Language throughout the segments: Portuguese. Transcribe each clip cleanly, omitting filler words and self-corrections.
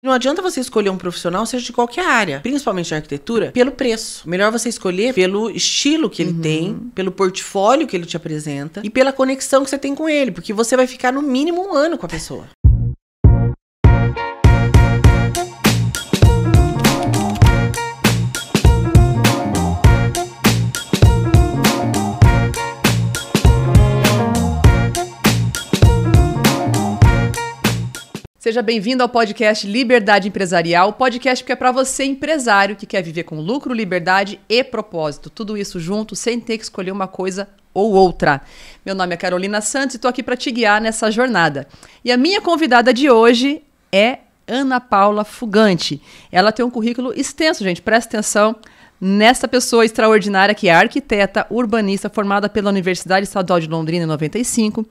Não adianta você escolher um profissional, seja de qualquer área, principalmente na arquitetura, pelo preço. Melhor você escolher pelo estilo que ele tem, pelo portfólio que ele te apresenta e pela conexão que você tem com ele, porque você vai ficar no mínimo 1 ano com a pessoa. Seja bem-vindo ao podcast Liberdade Empresarial, podcast que é para você, empresário, que quer viver com lucro, liberdade e propósito. Tudo isso junto, sem ter que escolher uma coisa ou outra. Meu nome é Carolina Santos e estou aqui para te guiar nessa jornada. E a minha convidada de hoje é Ana Paula Fugante. Ela tem um currículo extenso, gente, presta atenção nessa pessoa extraordinária que é arquiteta urbanista formada pela Universidade Estadual de Londrina em 95.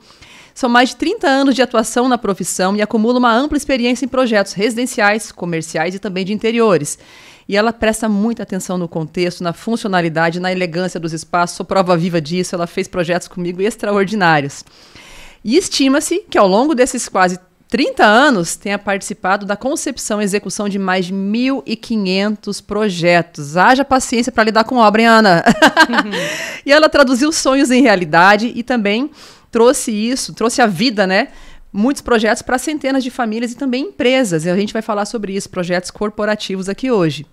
São mais de 30 anos de atuação na profissão e acumula uma ampla experiência em projetos residenciais, comerciais e também de interiores. E ela presta muita atenção no contexto, na funcionalidade, na elegância dos espaços. Sou prova viva disso, ela fez projetos comigo extraordinários. E estima-se que ao longo desses quase 30 anos tenha participado da concepção e execução de mais de 1.500 projetos. Haja paciência para lidar com obra, hein, Ana? E ela traduziu sonhos em realidade e também trouxe à vida, né, muitos projetos para centenas de famílias e também empresas. E a gente vai falar sobre isso, projetos corporativos aqui hoje.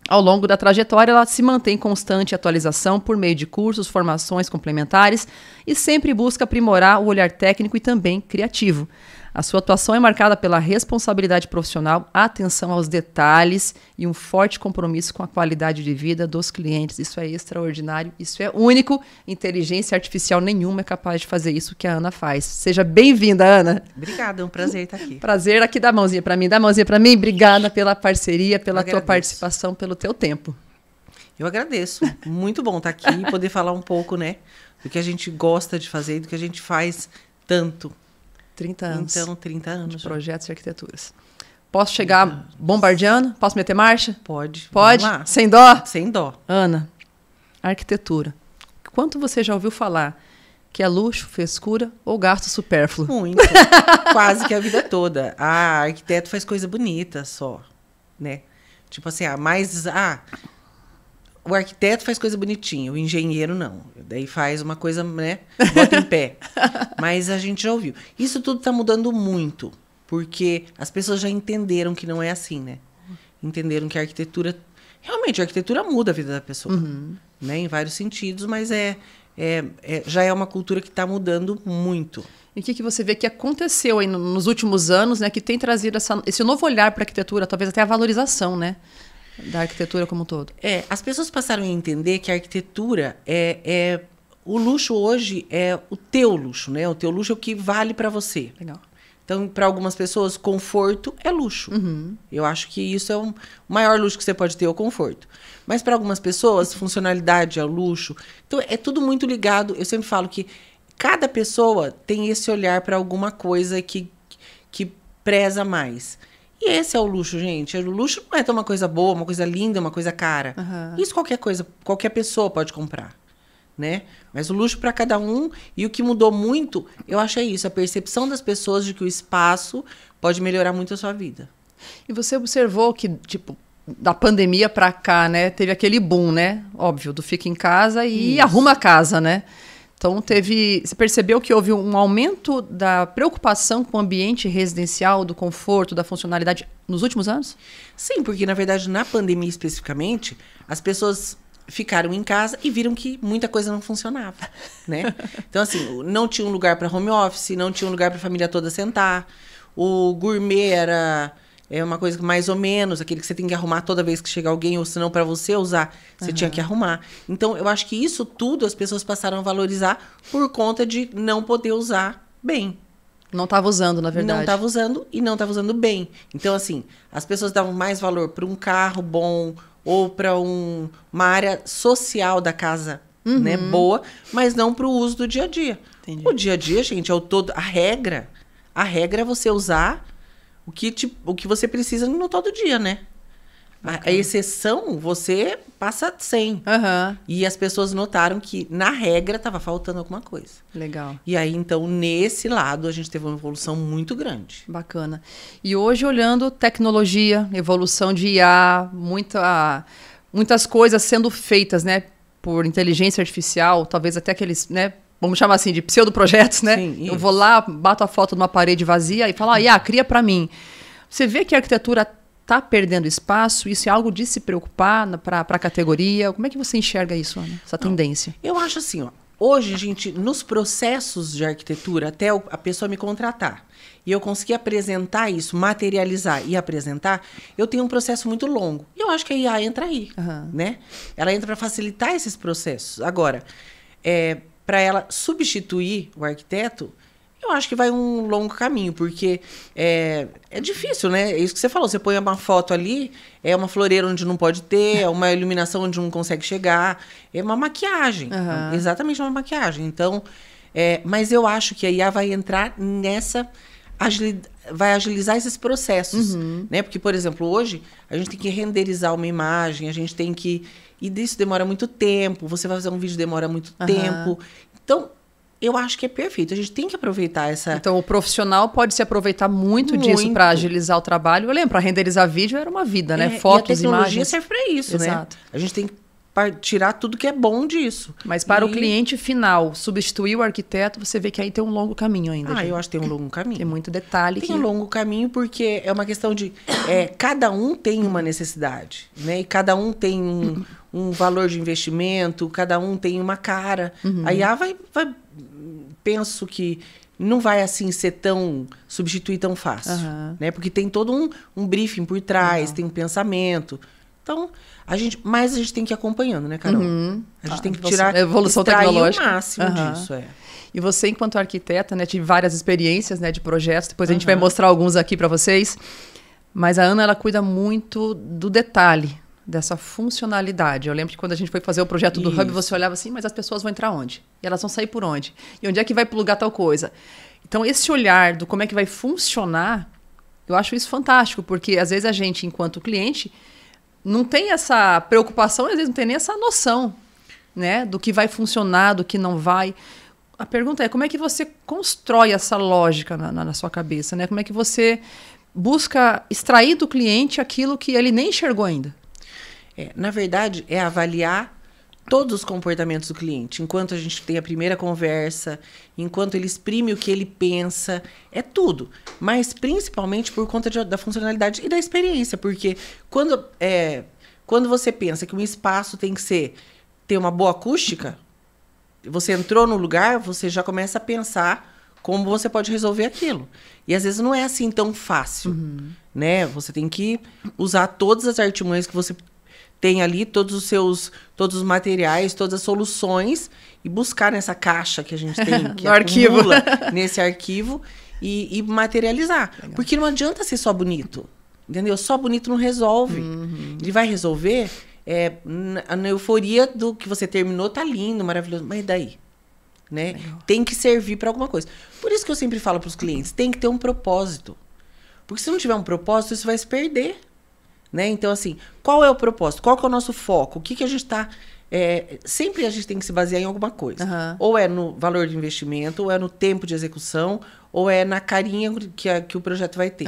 Ao longo da trajetória, ela se mantém em constante atualização por meio de cursos, formações complementares e sempre busca aprimorar o olhar técnico e também criativo. A sua atuação é marcada pela responsabilidade profissional, atenção aos detalhes e um forte compromisso com a qualidade de vida dos clientes. Isso é extraordinário, isso é único. Inteligência artificial nenhuma é capaz de fazer isso que a Ana faz. Seja bem-vinda, Ana. Obrigada, é um prazer estar aqui. Prazer aqui, dá a mãozinha para mim, dá a mãozinha para mim. Obrigada pela parceria, pela tua participação, pelo teu tempo. Eu agradeço. Muito bom estar aqui e poder falar um pouco, né, do que a gente gosta de fazer e do que a gente faz tanto. 30 anos. Então, 30 anos. De projetos e arquiteturas. Posso chegar bombardeando? Posso meter marcha? Pode. Pode? Sem dó? Sem dó. Ana, arquitetura. Quanto você já ouviu falar que é luxo, frescura ou gasto supérfluo? Muito. Quase que a vida toda. Ah, arquiteto faz coisa bonita só, né? Tipo assim, o arquiteto faz coisa bonitinha, o engenheiro não. Daí faz uma coisa, né? Bota em pé. Mas a gente já ouviu. Isso tudo está mudando muito, porque as pessoas já entenderam que não é assim, né? Entenderam que a arquitetura... Realmente, a arquitetura muda a vida da pessoa, né? Em vários sentidos, mas já é uma cultura que está mudando muito. E o que você vê que aconteceu aí nos últimos anos, né? Que tem trazido esse novo olhar para a arquitetura, talvez até a valorização, né? Da arquitetura como um todo. As pessoas passaram a entender que a arquitetura o luxo hoje é o teu luxo, né? O teu luxo é o que vale para você. Legal. Então, para algumas pessoas, conforto é luxo. Eu acho que isso é o maior luxo que você pode ter, o conforto. Mas para algumas pessoas, funcionalidade é luxo. Então, é tudo muito ligado. Eu sempre falo que cada pessoa tem esse olhar para alguma coisa que preza mais. E esse é o luxo, gente. O luxo não é ter uma coisa boa, uma coisa linda, uma coisa cara. Isso qualquer pessoa pode comprar, né? Mas o luxo para cada um, e o que mudou muito, eu acho é isso, a percepção das pessoas de que o espaço pode melhorar muito a sua vida. E você observou que, tipo, da pandemia para cá, né, teve aquele boom, né? Óbvio, do fica em casa e arruma a casa, né? Então, você percebeu que houve um aumento da preocupação com o ambiente residencial, do conforto, da funcionalidade nos últimos anos? Sim, porque, na verdade, na pandemia especificamente, as pessoas ficaram em casa e viram que muita coisa não funcionava, né? Então, assim, não tinha um lugar para home office, não tinha um lugar para a família toda sentar, o gourmet era... uma coisa mais ou menos, aquele que você tem que arrumar toda vez que chega alguém, ou senão para você usar, você tinha que arrumar. Então, eu acho que isso tudo as pessoas passaram a valorizar por conta de não poder usar bem. Não estava usando, na verdade. Não estava usando e não estava usando bem. Então, assim, as pessoas davam mais valor para um carro bom ou para uma área social da casa, né, boa, mas não para o uso do dia a dia. Entendi. O dia a dia, gente, é o todo... A regra é você usar o que você precisa no todo dia, né? A exceção, você passa 100. E as pessoas notaram que, na regra, estava faltando alguma coisa. Legal. E aí, então, nesse lado, a gente teve uma evolução muito grande. Bacana. E hoje, olhando tecnologia, evolução de IA, muitas coisas sendo feitas, né, por inteligência artificial, talvez até aqueles, né, vamos chamar assim, de pseudoprojetos, né? Sim, eu vou lá, bato a foto de uma parede vazia e falo, cria para mim. Você vê que a arquitetura está perdendo espaço? Isso é algo de se preocupar para a categoria? Como é que você enxerga isso, Ana? Essa tendência? Eu acho assim, hoje a gente, nos processos de arquitetura, até a pessoa me contratar, e eu conseguir apresentar isso, materializar e apresentar, eu tenho um processo muito longo. E eu acho que a IA entra aí, né? Ela entra para facilitar esses processos. Agora, para ela substituir o arquiteto, eu acho que vai um longo caminho, porque é difícil, né? É isso que você falou, você põe uma foto ali, é uma floreira onde não pode ter, é uma iluminação onde não consegue chegar, é uma maquiagem, exatamente uma maquiagem. Então, mas eu acho que a IA vai entrar nessa, vai agilizar esses processos, né? Porque, por exemplo, hoje, a gente tem que renderizar uma imagem, a gente tem que... E isso demora muito tempo, você vai fazer um vídeo demora muito tempo. Então, eu acho que é perfeito. A gente tem que aproveitar essa... Então, o profissional pode se aproveitar muito disso para agilizar o trabalho. Eu lembro, para renderizar vídeo era uma vida, né? Fotos, e a tecnologia imagens. serve para isso, Exato. né? A gente tem que tirar tudo que é bom disso. Mas para o cliente final, substituir o arquiteto, você vê que aí tem um longo caminho ainda. Eu acho que tem um longo caminho. Tem muito detalhe. Tem um longo caminho porque é uma questão de... cada um tem uma necessidade, né? E cada um tem um valor de investimento, cada um tem uma cara. A IA vai... Penso que não vai assim substituir tão fácil, né? Porque tem todo um briefing por trás, tem um pensamento. Então, mas a gente tem que ir acompanhando, né, Carol? A gente tem que tirar, a evolução tecnológica. O máximo disso, E você, enquanto arquiteta, né, tive várias experiências, né, de projetos, depois a gente vai mostrar alguns aqui para vocês, mas a Ana, ela cuida muito do detalhe, dessa funcionalidade. Eu lembro que quando a gente foi fazer o projeto do Hub, você olhava assim, mas as pessoas vão entrar onde? E elas vão sair por onde? E onde é que vai plugar tal coisa? Então, esse olhar do como é que vai funcionar, eu acho isso fantástico, porque às vezes a gente, enquanto cliente, não tem essa preocupação, às vezes não tem nem essa noção, né, do que vai funcionar, do que não vai. A pergunta é, como é que você constrói essa lógica na sua cabeça, né? Como é que você busca extrair do cliente aquilo que ele nem enxergou ainda? Na verdade, é avaliar todos os comportamentos do cliente. Enquanto a gente tem a primeira conversa, enquanto ele exprime o que ele pensa, é tudo. Mas principalmente por conta da funcionalidade e da experiência. Porque quando você pensa que um espaço tem que ter uma boa acústica, você entrou no lugar, você já começa a pensar como você pode resolver aquilo. E às vezes não é assim tão fácil, né? Você tem que usar todas as artimanhas que você tem ali, todos os materiais, todas as soluções, e buscar nessa caixa que a gente tem, que acumula nesse arquivo, e materializar. Legal. Porque não adianta ser só bonito, entendeu? Só bonito não resolve. Ele vai resolver na euforia do que você terminou, tá lindo, maravilhoso, mas e daí? Né? Tem que servir para alguma coisa. Por isso que eu sempre falo para os clientes, tem que ter um propósito. Porque se não tiver um propósito, isso vai se perder. Né? Então, assim, qual é o propósito? Qual que é o nosso foco? O que a gente está... sempre a gente tem que se basear em alguma coisa. Ou é no valor de investimento, ou é no tempo de execução, ou é na carinha que o projeto vai ter.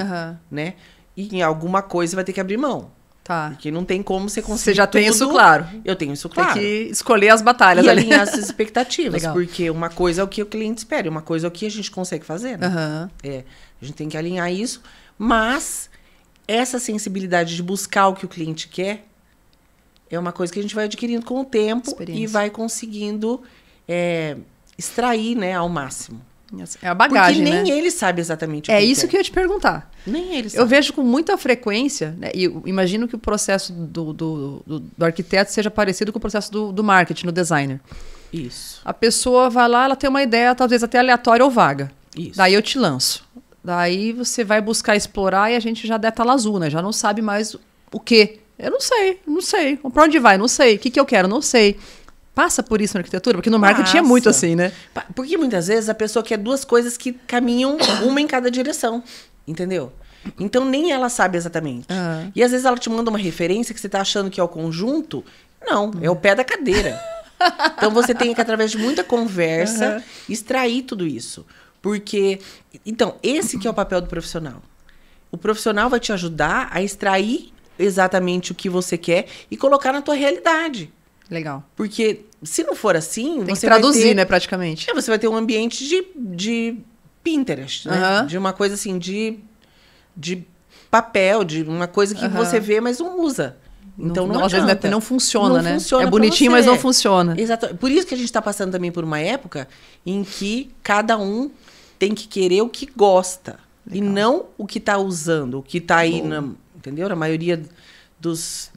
Né? E em alguma coisa vai ter que abrir mão. Tá. Porque não tem como você conseguir Você já tem tudo. Isso claro. Eu tenho isso claro. Tem que escolher as batalhas. E alinhar as expectativas. Legal. Porque uma coisa é o que o cliente espera, uma coisa é o que a gente consegue fazer. Né? A gente tem que alinhar isso, mas... essa sensibilidade de buscar o que o cliente quer é uma coisa que a gente vai adquirindo com o tempo e vai conseguindo extrair, né, ao máximo. É a bagagem, porque nem né? ele sabe exatamente o que É isso que eu ia te perguntar. Nem ele sabe. Eu vejo com muita frequência, né, e imagino que o processo do arquiteto seja parecido com o processo do marketing, do designer. Isso. A pessoa vai lá, ela tem uma ideia, talvez até aleatória ou vaga. Isso. Daí eu te lanço. Daí você vai buscar explorar e a gente já dá tela azul, né? Já não sabe mais o quê. Eu não sei. Pra onde vai? Não sei. O que eu quero? Não sei. Passa por isso na arquitetura? Porque no marketing é muito assim, né? Porque muitas vezes a pessoa quer duas coisas que caminham uma em cada direção. Entendeu? Então, nem ela sabe exatamente. E às vezes ela te manda uma referência que você tá achando que é o conjunto. Não, é o pé da cadeira. Então, você tem que, através de muita conversa, extrair tudo isso. Porque, então, esse que é o papel do profissional. O profissional vai te ajudar a extrair exatamente o que você quer e colocar na tua realidade. Legal. Porque, se não for assim... Tem que traduzir, né, praticamente. Você vai ter um ambiente de Pinterest, né? De uma coisa assim, de papel, de uma coisa que você vê, mas não usa. Então não adianta. Às vezes não funciona, né? Funciona é bonitinho, mas não funciona. Exato. Por isso que a gente está passando também por uma época em que cada um tem que querer o que gosta. Legal. E não o que está usando, o que está aí, entendeu? Na maioria das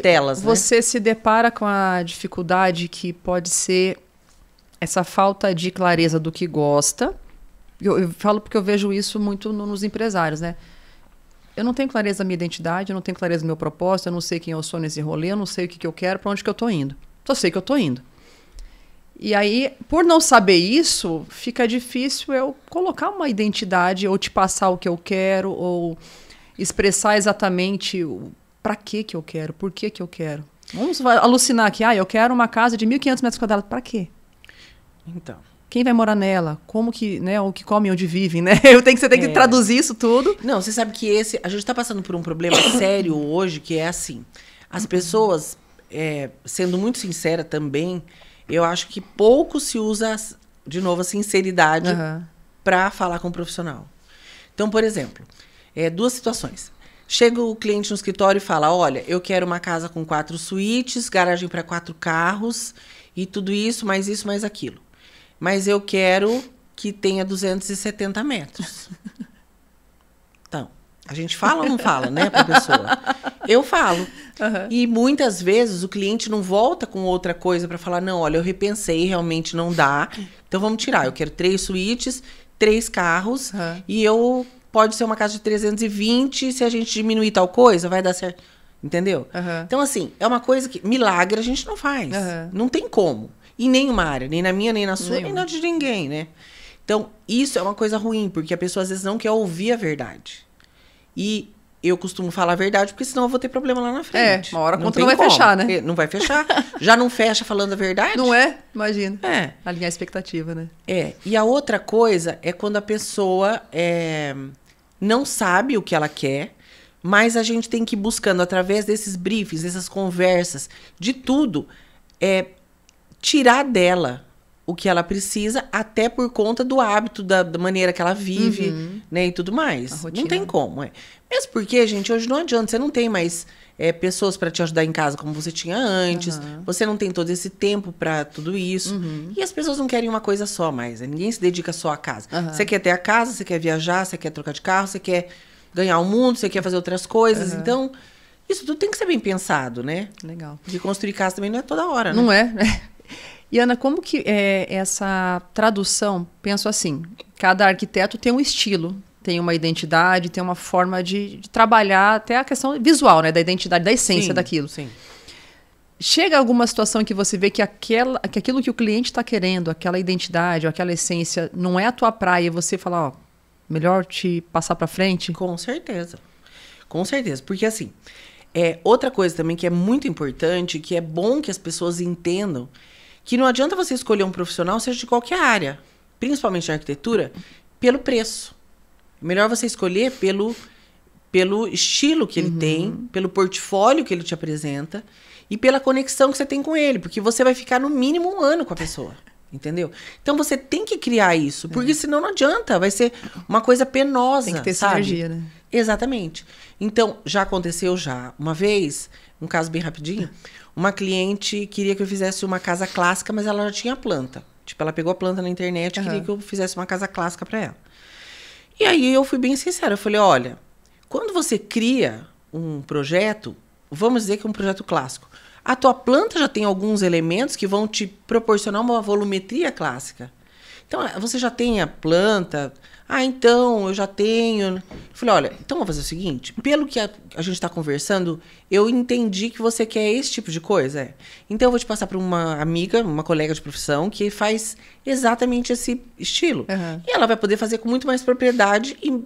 telas. Você se depara com a dificuldade que pode ser essa falta de clareza do que gosta. Eu falo porque eu vejo isso muito nos empresários, né? Eu não tenho clareza da minha identidade, eu não tenho clareza do meu propósito, eu não sei quem eu sou nesse rolê, eu não sei o que eu quero, para onde que eu tô indo. Só sei que eu tô indo. E aí, por não saber isso, fica difícil eu colocar uma identidade, ou te passar o que eu quero, ou expressar exatamente para que eu quero, por que eu quero. Vamos alucinar aqui, eu quero uma casa de 1.500 metros quadrados, para quê? Então... Quem vai morar nela? Como que, né? O que comem, onde vivem, né? Você tem que traduzir isso tudo. Não, você sabe que a gente está passando por um problema sério hoje, que é assim. As pessoas, sendo muito sincera também, eu acho que pouco se usa, de novo, a sinceridade para falar com o profissional. Então, por exemplo, 2 situações. Chega o cliente no escritório e fala, olha, eu quero uma casa com 4 suítes, garagem para 4 carros, e tudo isso, mais aquilo. Mas eu quero que tenha 270 metros. Então, a gente fala ou não fala, né, para a pessoa? Eu falo. E muitas vezes o cliente não volta com outra coisa para falar, não, olha, eu repensei, realmente não dá. Então, vamos tirar. Eu quero 3 suítes, 3 carros, e pode ser uma casa de 320, se a gente diminuir tal coisa, vai dar certo. Entendeu? Então, assim, é uma coisa que... Milagre a gente não faz. Não tem como. Em nenhuma área, nem na minha, nem na sua, nem na de ninguém, né? Então, isso é uma coisa ruim, porque a pessoa às vezes não quer ouvir a verdade. E eu costumo falar a verdade, porque senão eu vou ter problema lá na frente. Uma hora a conta não vai fechar, né? Não vai fechar. Já não fecha falando a verdade? Não é? Imagina. Alinhar a expectativa, né? E a outra coisa é quando a pessoa não sabe o que ela quer, mas a gente tem que ir buscando, através desses briefings, dessas conversas, de tudo, tirar dela o que ela precisa, até por conta do hábito, da maneira que ela vive, né, e tudo mais. Não tem como, Mesmo porque, gente, hoje não adianta, você não tem mais pessoas para te ajudar em casa como você tinha antes, você não tem todo esse tempo para tudo isso, e as pessoas não querem uma coisa só mais, ninguém se dedica só à casa. Você quer ter a casa, você quer viajar, você quer trocar de carro, você quer ganhar o mundo, você quer fazer outras coisas, então... Isso tudo tem que ser bem pensado, né? Legal. De construir casa também não é toda hora, né? Não é? E, Ana, como que essa tradução, penso assim, cada arquiteto tem um estilo, tem uma identidade, tem uma forma de trabalhar até a questão visual, né? Da identidade, da essência daquilo. Sim. Chega alguma situação em que você vê que aquilo que o cliente está querendo, aquela identidade ou aquela essência, não é a tua praia e você fala, melhor te passar para frente? Com certeza. Com certeza. Porque assim... outra coisa também que é muito importante, que é bom que as pessoas entendam, que não adianta você escolher um profissional, seja de qualquer área, principalmente na arquitetura, pelo preço. É melhor você escolher pelo estilo que ele tem, pelo portfólio que ele te apresenta e pela conexão que você tem com ele, porque você vai ficar no mínimo 1 ano com a pessoa. Entendeu? Então você tem que criar isso, porque senão não adianta, vai ser uma coisa penosa. Tem que ter sinergia, né? Exatamente. Então, já aconteceu uma vez, um caso bem rapidinho, uma cliente queria que eu fizesse uma casa clássica, mas ela já tinha planta. Tipo, ela pegou a planta na internet e queria que eu fizesse uma casa clássica para ela. E aí eu fui bem sincera, eu falei, olha, quando você cria um projeto, vamos dizer que é um projeto clássico, a tua planta já tem alguns elementos que vão te proporcionar uma volumetria clássica. Então, você já tem a planta... então, eu já tenho... Eu falei, olha, então vamos fazer o seguinte, pelo que a gente está conversando, eu entendi que você quer esse tipo de coisa. Então, eu vou te passar para uma amiga, uma colega de profissão, que faz exatamente esse estilo. E ela vai poder fazer com muito mais propriedade e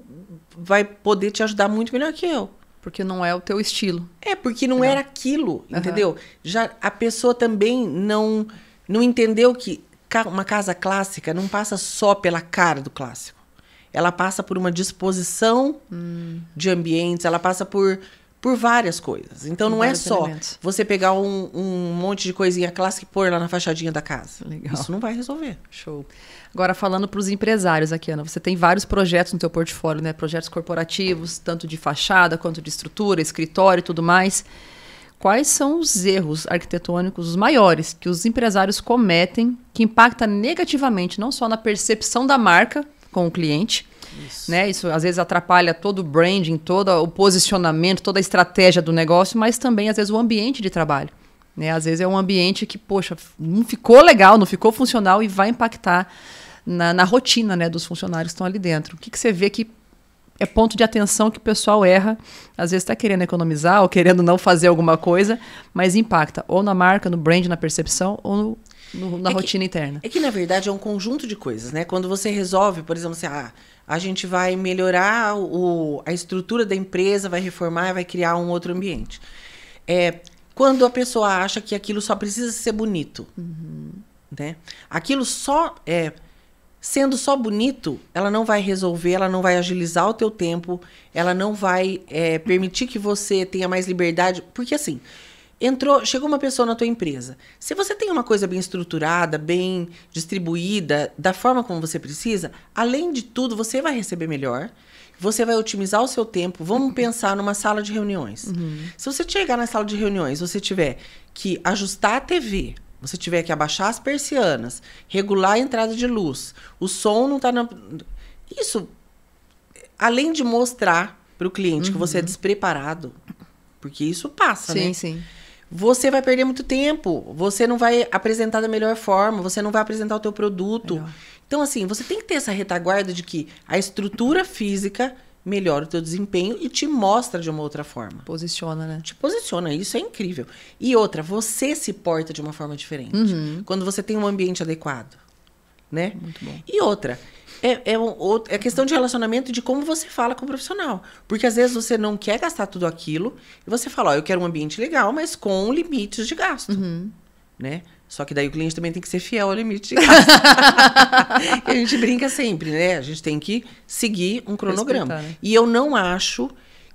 vai poder te ajudar muito melhor que eu. Porque não é o teu estilo. Porque não era aquilo, entendeu? Já a pessoa também não entendeu que uma casa clássica não passa só pela cara do clássico. Ela passa por uma disposição de ambientes, ela passa por várias coisas. Então, não é só você pegar um monte de coisinha clássica e pôr lá na fachadinha da casa. Legal. Isso não vai resolver. Show. Agora, falando para os empresários aqui, Ana, você tem vários projetos no teu portfólio, né? Projetos corporativos, tanto de fachada quanto de estrutura, escritório e tudo mais. Quais são os erros arquitetônicos, os maiores, que os empresários cometem, que impactam negativamente, não só na percepção da marca com o cliente, né? Isso às vezes atrapalha todo o branding, todo o posicionamento, toda a estratégia do negócio, mas também às vezes o ambiente de trabalho, né? Às vezes é um ambiente que, poxa, não ficou legal, não ficou funcional e vai impactar na rotina, né, dos funcionários que estão ali dentro. O que você vê que é ponto de atenção que o pessoal erra, às vezes está querendo economizar ou querendo não fazer alguma coisa, mas impacta ou na marca, no brand, na percepção ou na rotina interna. É que, na verdade, é um conjunto de coisas, né? Quando você resolve, por exemplo, assim, a gente vai melhorar a estrutura da empresa, vai reformar, vai criar um outro ambiente. Quando a pessoa acha que aquilo só precisa ser bonito, né? Aquilo só sendo só bonito, ela não vai resolver, ela não vai agilizar o teu tempo, ela não vai permitir que você tenha mais liberdade, porque assim, chegou uma pessoa na tua empresa. Se você tem uma coisa bem estruturada, bem distribuída, da forma como você precisa, além de tudo, você vai receber melhor, você vai otimizar o seu tempo. Vamos pensar numa sala de reuniões. Se você chegar na sala de reuniões, você tiver que ajustar a TV, você tiver que abaixar as persianas, regular a entrada de luz, o som não está... Isso, além de mostrar para o cliente que você é despreparado, porque isso passa, né? Sim. Você vai perder muito tempo, você não vai apresentar da melhor forma, você não vai apresentar o teu produto. Legal. Então, assim, você tem que ter essa retaguarda de que a estrutura física melhora o teu desempenho e te mostra de uma outra forma. Posiciona, né? Te posiciona, isso é incrível. E outra, você se porta de uma forma diferente. Quando você tem um ambiente adequado, né? Muito bom. E outra, é questão de relacionamento e de como você fala com o profissional. Porque às vezes você não quer gastar tudo aquilo e você fala, eu quero um ambiente legal, mas com limites de gasto, né? Só que daí o cliente também tem que ser fiel ao limite de gasto. A gente brinca sempre, né? A gente tem que seguir um cronograma. Respeitar, né? E eu não acho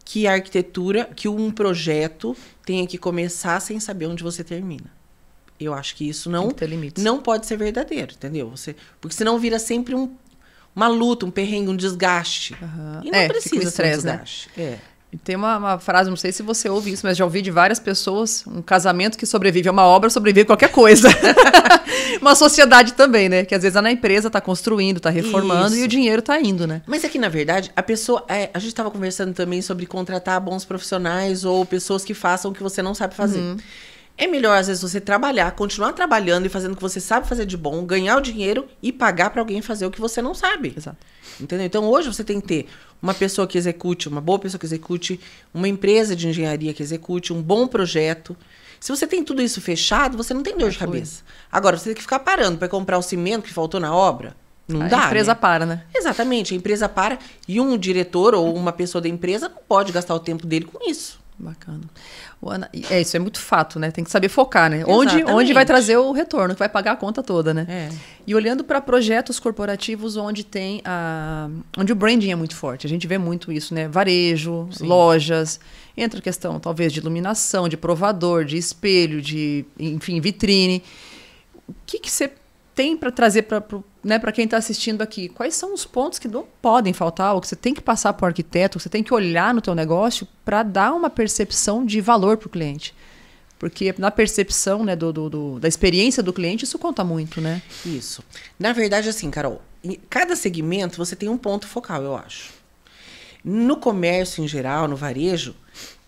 que a arquitetura, que um projeto tenha que começar sem saber onde você termina. Eu acho que isso não pode ser verdadeiro, entendeu? Porque senão vira sempre uma luta, um perrengue, um desgaste. E não precisa ser um desgaste. Né? Tem uma frase, não sei se você ouve isso, mas já ouvi de várias pessoas, um casamento que sobrevive a uma obra, sobrevive a qualquer coisa. Uma sociedade também, né? Que às vezes a empresa está construindo, está reformando e o dinheiro está indo, né? Mas é que, na verdade, a pessoa... a gente estava conversando também sobre contratar bons profissionais ou pessoas que façam o que você não sabe fazer. É melhor, às vezes, você trabalhar, continuar trabalhando e fazendo o que você sabe fazer de bom, ganhar o dinheiro e pagar para alguém fazer o que você não sabe. Exato. Entendeu? Então, hoje você tem que ter uma pessoa que execute, uma boa pessoa que execute, uma empresa de engenharia que execute, um bom projeto. Se você tem tudo isso fechado, você não tem dor de cabeça. Agora, você tem que ficar parando para comprar o cimento que faltou na obra. Não dá, a empresa, né? para, né? Exatamente, a empresa para e um diretor ou uma pessoa da empresa não pode gastar o tempo dele com isso. Bacana. Ana, isso é muito fato, né? Tem que saber focar, né? Onde vai trazer o retorno, que vai pagar a conta toda, né? E olhando para projetos corporativos onde onde o branding é muito forte. A gente vê muito isso, né? Varejo, lojas. Entra a questão, talvez, de iluminação, de provador, de espelho, enfim, vitrine. O que você tem para trazer para quem está assistindo aqui? Quais são os pontos que não podem faltar, ou que você tem que passar para o arquiteto, que você tem que olhar no teu negócio para dar uma percepção de valor para o cliente? Porque na percepção, né, da experiência do cliente, isso conta muito, né? Isso. Na verdade, assim, Carol, em cada segmento você tem um ponto focal, eu acho. No comércio em geral, no varejo,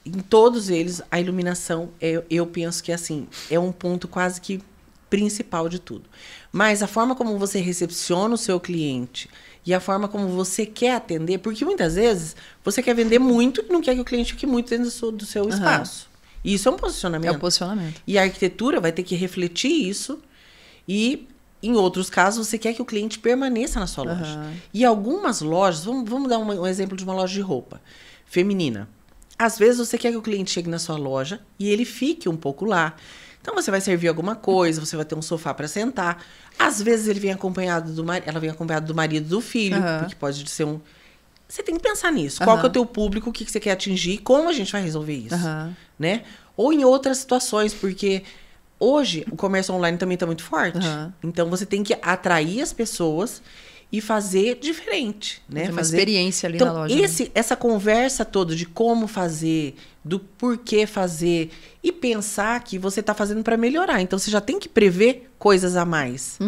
em todos eles, a iluminação, eu penso que assim, é um ponto quase que principal de tudo. Mas a forma como você recepciona o seu cliente e a forma como você quer atender, porque muitas vezes você quer vender muito e não quer que o cliente fique muito dentro do seu espaço. E isso é um posicionamento. É um posicionamento. E a arquitetura vai ter que refletir isso e Em outros casos, você quer que o cliente permaneça na sua loja. E algumas lojas, vamos dar um exemplo de uma loja de roupa feminina. Às vezes você quer que o cliente chegue na sua loja e ele fique um pouco lá. Então você vai servir alguma coisa, você vai ter um sofá para sentar. Às vezes ele vem acompanhado ela vem acompanhada do marido, do filho, porque pode ser um... Você tem que pensar nisso. Qual que é o teu público, o que você quer atingir, como a gente vai resolver isso, né? Ou em outras situações, porque hoje o comércio online também está muito forte. Então você tem que atrair as pessoas e fazer diferente, né? Fazer uma experiência ali na loja. Essa conversa toda de como fazer, do porquê fazer e pensar que você está fazendo para melhorar. Então você já tem que prever coisas a mais,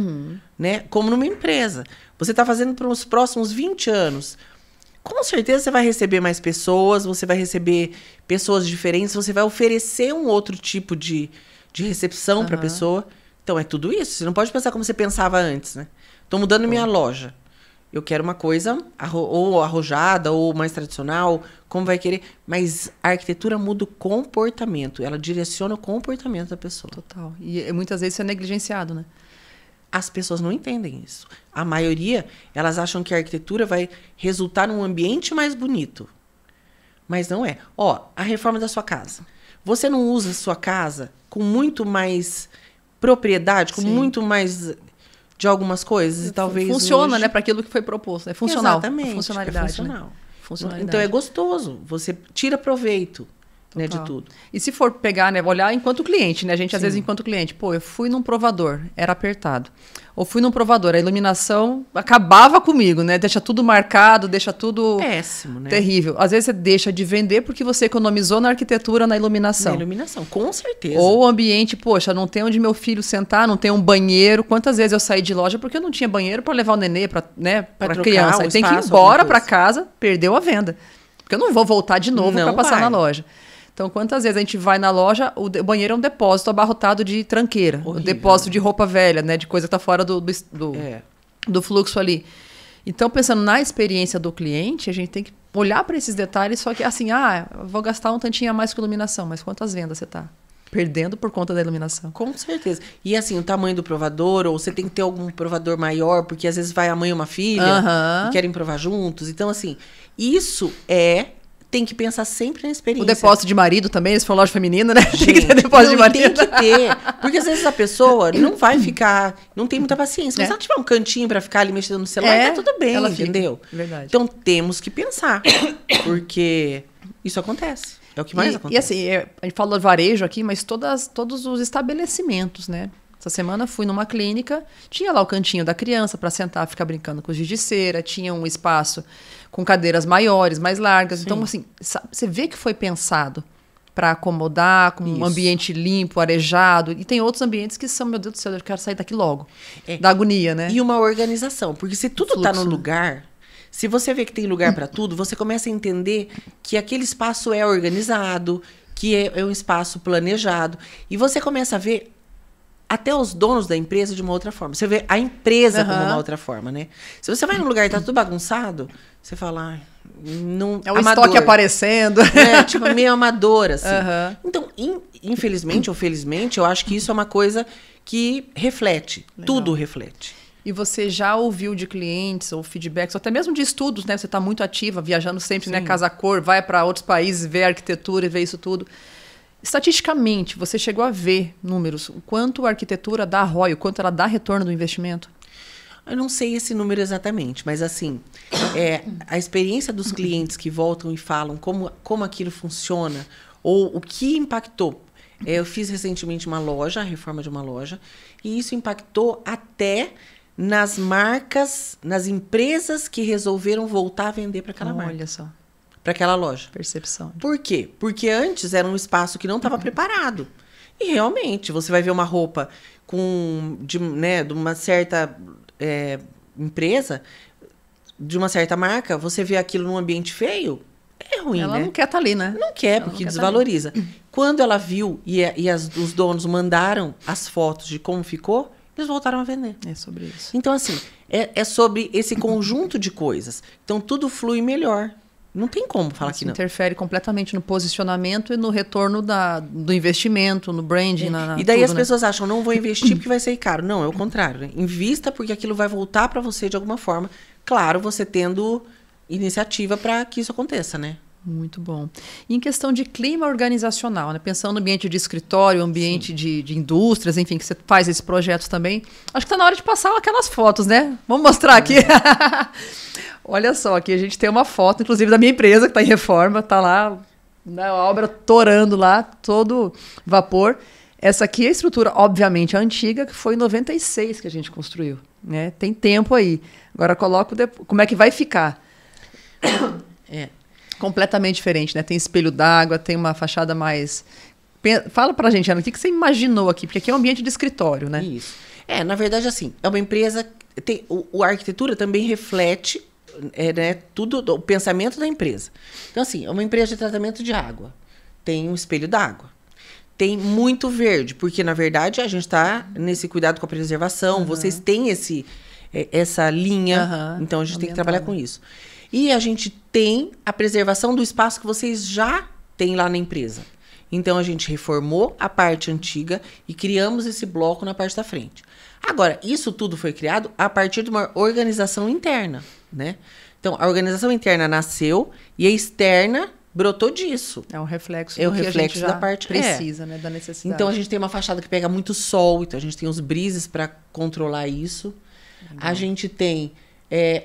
né? Como numa empresa. Você está fazendo para os próximos 20 anos. Com certeza você vai receber mais pessoas, você vai receber pessoas diferentes, você vai oferecer um outro tipo de recepção para a pessoa. Então é tudo isso. Você não pode pensar como você pensava antes, né? Estou mudando minha loja. Eu quero uma coisa ou arrojada ou mais tradicional, como vai querer. Mas a arquitetura muda o comportamento. Ela direciona o comportamento da pessoa. Total. E muitas vezes isso é negligenciado, né? As pessoas não entendem isso. A maioria, elas acham que a arquitetura vai resultar num ambiente mais bonito. Mas não é. A reforma da sua casa. Você não usa a sua casa com muito mais propriedade, com muito mais de algumas coisas e talvez funciona, hoje... né, para aquilo que foi proposto. É funcional. Exatamente. A funcionalidade, é funcional. Né? Funcionalidade. Então é gostoso. Você tira proveito, né, de tudo. E se for pegar, né, olhar enquanto cliente, né, a gente às vezes enquanto cliente, eu fui num provador, era apertado. Ou fui num provador, a iluminação acabava comigo, né? Deixa tudo marcado, deixa tudo... Péssimo, né? Terrível. Às vezes você deixa de vender porque você economizou na arquitetura, na iluminação. Na iluminação, com certeza. Ou o ambiente, poxa, não tem onde meu filho sentar, não tem um banheiro. Quantas vezes eu saí de loja porque eu não tinha banheiro para levar o nenê, para criança. Aí tem que ir embora para casa, perdeu a venda. Porque eu não vou voltar de novo para passar na loja. Então, quantas vezes a gente vai na loja, o banheiro é um depósito abarrotado de tranqueira. Horrível. Um depósito de roupa velha, né? De coisa que tá fora do fluxo ali. Então, pensando na experiência do cliente, a gente tem que olhar para esses detalhes, só que assim, vou gastar um tantinho a mais com iluminação, mas quantas vendas você tá perdendo por conta da iluminação? Com certeza. E assim, o tamanho do provador, ou você tem que ter algum provador maior, porque às vezes vai a mãe e uma filha e querem provar juntos. Então, assim, isso tem que pensar sempre na experiência. O depósito de marido também, se for loja feminina, né? Tem que ter depósito de marido. Tem que ter. Porque às vezes a pessoa não vai ficar, não tem muita paciência. Mas se ela tiver um cantinho para ficar ali mexendo no celular, tá tudo bem, entendeu? Verdade. Então temos que pensar. Porque isso acontece. É o que mais acontece. E assim, a gente falou varejo aqui, mas todos os estabelecimentos, né? Essa semana fui numa clínica, tinha lá o cantinho da criança para sentar, ficar brincando com os giz de cera, tinha um espaço com cadeiras maiores, mais largas. Sim. Então, assim, você vê que foi pensado para acomodar, com um ambiente limpo, arejado. E tem outros ambientes que são, meu Deus do céu, eu quero sair daqui logo. Da agonia, né? E uma organização, porque se tudo está no lugar... Se você vê que tem lugar para tudo, você começa a entender que aquele espaço é organizado, que é um espaço planejado. E você começa a ver até os donos da empresa de uma outra forma. Você vê a empresa como uma outra forma, né? Se você vai num lugar e tá tudo bagunçado, você fala... não, é o estoque aparecendo. Tipo, meio amador, assim. Então, infelizmente ou felizmente, eu acho que isso é uma coisa que reflete. Legal. Tudo reflete. E você já ouviu de clientes ou feedbacks, ou até mesmo de estudos, né? Você está muito ativa, viajando sempre, né? Casa Cor, vai para outros países, vê a arquitetura e vê isso tudo. Estatisticamente, você chegou a ver números, o quanto a arquitetura dá ROI, o quanto ela dá retorno do investimento? Eu não sei esse número exatamente, mas assim, a experiência dos clientes que voltam e falam como aquilo funciona, ou o que impactou. Eu fiz recentemente uma loja, a reforma de uma loja, e isso impactou até nas marcas, nas empresas que resolveram voltar a vender para aquela marca. Olha só. Para aquela loja. Percepção. Por quê? Porque antes era um espaço que não estava preparado. E realmente, você vai ver uma roupa de uma certa empresa, de uma certa marca, você vê aquilo num ambiente feio, é ruim, ela não quer estar ali, né? Não quer, porque desvaloriza. Quando ela viu e os donos mandaram as fotos de como ficou, eles voltaram a vender. É sobre isso. Então, assim, é sobre esse conjunto de coisas. Então, tudo flui melhor. Não tem como falar Isso que não. interfere completamente no posicionamento e no retorno do investimento, no branding. E daí tudo, as pessoas acham, não vou investir porque vai sair caro. Não, é o contrário. Né? Invista porque aquilo vai voltar para você de alguma forma. Claro, você tendo iniciativa para que isso aconteça, né? Muito bom. E em questão de clima organizacional, né? Pensando no ambiente de escritório, ambiente de indústrias, enfim, que você faz esses projetos também, acho que está na hora de passar aquelas fotos, né? Vamos mostrar aqui. Olha só, aqui a gente tem uma foto, inclusive, da minha empresa, que está em reforma, está lá, a obra torando lá, todo vapor. Essa aqui é a estrutura, obviamente, antiga, que foi em 96 que a gente construiu. Né? Tem tempo aí. Agora coloco como é que vai ficar. Completamente diferente, né? Tem espelho d'água, tem uma fachada mais... Fala pra gente, Ana, o que você imaginou aqui? Porque aqui é um ambiente de escritório, né? Isso. Na verdade, assim, é uma empresa... A arquitetura também reflete né, tudo, o pensamento da empresa. Então, assim, é uma empresa de tratamento de água. Tem um espelho d'água. Tem muito verde, porque, na verdade, a gente está nesse cuidado com a preservação. Vocês têm essa linha, então a gente tem que trabalhar com isso. E a gente tem a preservação do espaço que vocês já têm lá na empresa. Então, a gente reformou a parte antiga e criamos esse bloco na parte da frente. Agora, isso tudo foi criado a partir de uma organização interna, né? Então, a organização interna nasceu e a externa brotou disso. É um reflexo do que reflexo a gente já da parte precisa, né, da necessidade. Então, a gente tem uma fachada que pega muito sol, então a gente tem os brises para controlar isso. A gente tem...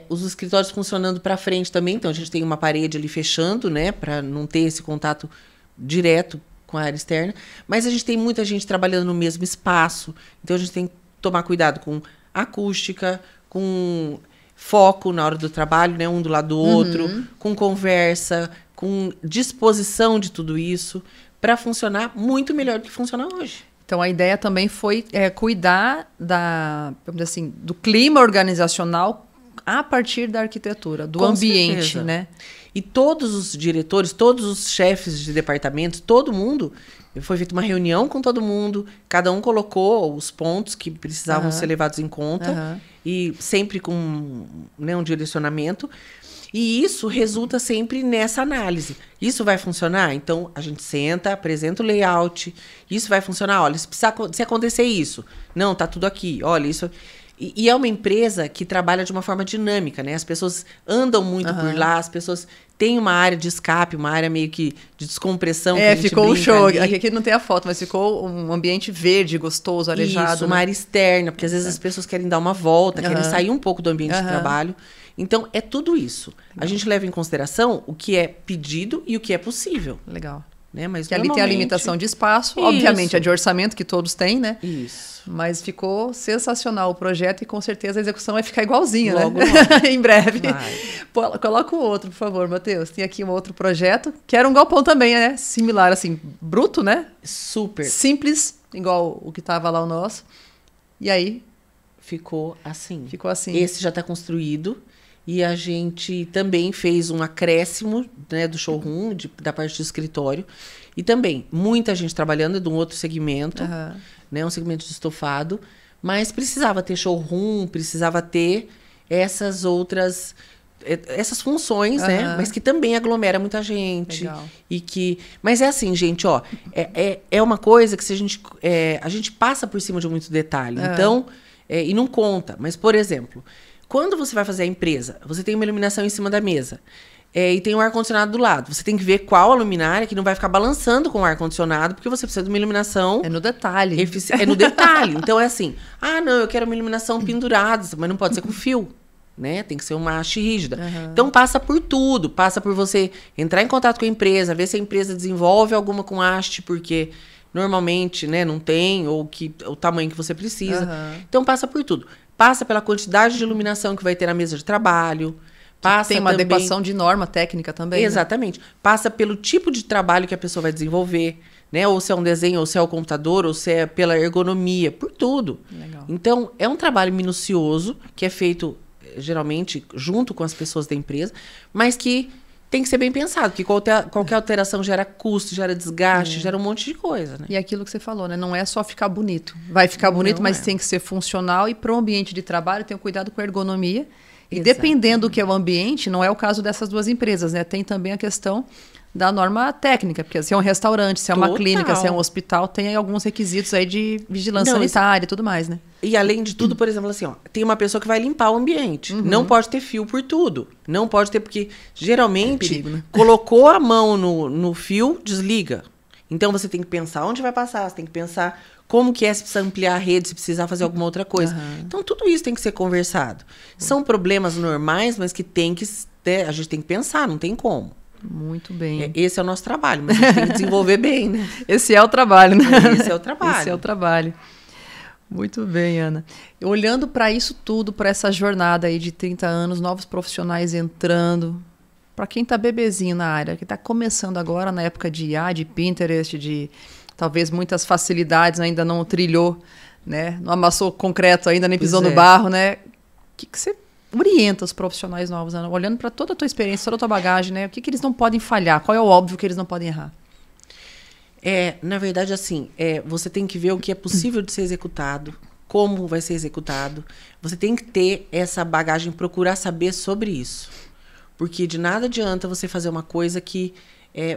os escritórios funcionando para frente também, então a gente tem uma parede ali fechando, né, para não ter esse contato direto com a área externa, mas a gente tem muita gente trabalhando no mesmo espaço, então a gente tem que tomar cuidado com acústica, com foco na hora do trabalho, né, um do lado do outro, com conversa, com disposição de tudo isso, para funcionar muito melhor do que funciona hoje. Então, a ideia também foi cuidar vamos dizer assim, do clima organizacional a partir da arquitetura, do ambiente, certeza. Né? E todos os diretores, todos os chefes de departamentos, todo mundo, foi feita uma reunião com todo mundo, cada um colocou os pontos que precisavam ser levados em conta, e sempre com um direcionamento. E isso resulta sempre nessa análise. Isso vai funcionar? Então, a gente senta, apresenta o layout. Isso vai funcionar? Olha, se acontecer isso. Não, tá tudo aqui. Olha, isso... E é uma empresa que trabalha de uma forma dinâmica, né? As pessoas andam muito por lá, as pessoas têm uma área de escape, uma área meio que de descompressão. Ficou um show. Aqui não tem a foto, mas ficou um ambiente verde, gostoso, arejado. Isso, uma área externa, porque às vezes as pessoas querem dar uma volta, querem sair um pouco do ambiente de trabalho. Então, é tudo isso. A gente leva em consideração o que é pedido e o que é possível. Legal. Né? Mas que ali tem a limitação de espaço, obviamente a de orçamento, que todos têm, né? Isso. Mas ficou sensacional o projeto e com certeza a execução vai ficar igualzinha, logo, né? Logo. Em breve. Coloca o outro, por favor, Matheus. Tem aqui um outro projeto, que era um galpão também, né? Similar, assim, bruto, né? Super. Simples, igual o que estava lá o nosso. E aí? Ficou assim. Ficou assim. Esse já está construído. E a gente também fez um acréscimo, né, do showroom, da parte do escritório. E também, muita gente trabalhando de um outro segmento, né, um segmento de estofado. Mas precisava ter showroom, precisava ter essas funções, né? Mas que também aglomera muita gente. Legal. Mas é assim, gente, ó. É uma coisa que se a gente passa por cima de muito detalhe. Então, e não conta. Mas, por exemplo... Quando você vai fazer a empresa, você tem uma iluminação em cima da mesa e tem um ar-condicionado do lado. Você tem que ver qual a luminária que não vai ficar balançando com o ar-condicionado, porque você precisa de uma iluminação... É no detalhe. É no detalhe. Então, é assim, não, eu quero uma iluminação pendurada, mas não pode ser com fio, né? Tem que ser uma haste rígida. Então, passa por tudo. Passa por você entrar em contato com a empresa, ver se a empresa desenvolve alguma com haste, porque... Normalmente, né, não tem, ou o tamanho que você precisa. Então, passa por tudo. Passa pela quantidade de iluminação que vai ter na mesa de trabalho. Tem uma adequação de norma técnica também. Exatamente. Né? Passa pelo tipo de trabalho que a pessoa vai desenvolver, né? Ou se é um desenho, ou se é o computador, ou se é pela ergonomia, por tudo. Legal. Então, é um trabalho minucioso, que é feito, geralmente, junto com as pessoas da empresa, mas que... Tem que ser bem pensado, porque qualquer alteração gera custo, gera desgaste, gera um monte de coisa, né? E aquilo que você falou, né? Não é só ficar bonito. Vai ficar bonito, mas tem que ser funcional. E para o ambiente de trabalho, tenha cuidado com a ergonomia. E dependendo do que é o ambiente, não é o caso dessas duas empresas, né? Tem também a questão da norma técnica, porque se é um restaurante, se é uma clínica, se é um hospital, tem aí alguns requisitos aí de vigilância sanitária e tudo mais, né? E além de tudo, por exemplo, assim, ó, tem uma pessoa que vai limpar o ambiente. Não pode ter fio por tudo. Não pode ter, porque geralmente perigo, né? colocou a mão no fio, desliga. Então você tem que pensar onde vai passar, você tem que pensar como que é, se precisa ampliar a rede, se precisar fazer alguma outra coisa. Então tudo isso tem que ser conversado. São problemas normais, mas que tem que, a gente tem que pensar, não tem como. Muito bem. Esse é o nosso trabalho, mas a gente tem que desenvolver bem, né? Esse é o trabalho, né? Esse é o trabalho. Esse é o trabalho. Muito bem, Ana. Olhando para isso tudo, para essa jornada aí de 30 anos, novos profissionais entrando, para quem está bebezinho na área, que está começando agora na época de IA, de Pinterest, de talvez muitas facilidades, ainda não trilhou, né? Não amassou concreto ainda, nem pisou no barro, né? O que você orienta os profissionais novos, Ana? Olhando para toda a tua experiência, toda a tua bagagem, né? O que eles não podem falhar? Qual é o óbvio que eles não podem errar? Na verdade, assim, você tem que ver o que é possível de ser executado, como vai ser executado. Você tem que ter essa bagagem, procurar saber sobre isso. Porque de nada adianta você fazer uma coisa que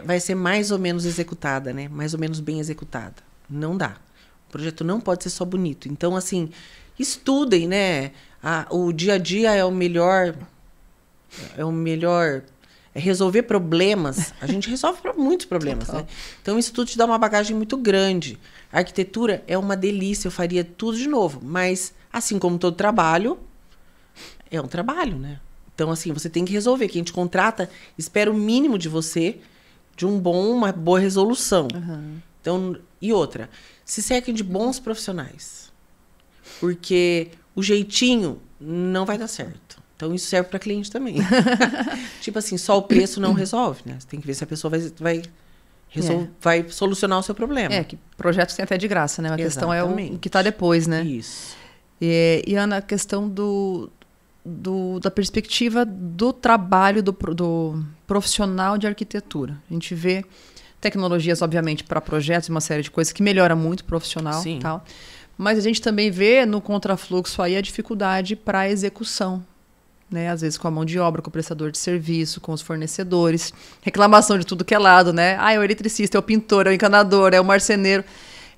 vai ser mais ou menos executada, né? Mais ou menos bem executada. Não dá. O projeto não pode ser só bonito. Então, assim, estudem, né? O dia a dia é o melhor... resolver problemas. A gente resolve muitos problemas, né? Então, isso tudo te dá uma bagagem muito grande. A arquitetura é uma delícia, eu faria tudo de novo. Mas, assim como todo trabalho, é um trabalho, né? Então, assim, você tem que resolver. Quem te contrata espera o mínimo de você, de uma boa resolução. Então, e outra, se cerquem de bons profissionais. Porque o jeitinho não vai dar certo. Então, isso serve para cliente também. Tipo assim, só o preço não resolve, né? Você tem que ver se a pessoa vai solucionar o seu problema. Que projetos tem até de graça, né? A questão é o que está depois, né? Isso. E, Ana, a questão da perspectiva do trabalho do profissional de arquitetura. A gente vê tecnologias, obviamente, para projetos e uma série de coisas que melhora muito o profissional. Sim. Tal. Mas a gente também vê no contrafluxo aí a dificuldade para a execução. Né? Às vezes com a mão de obra, com o prestador de serviço, com os fornecedores. Reclamação de tudo que é lado, né? É o eletricista, é o pintor, é o encanador, é o marceneiro.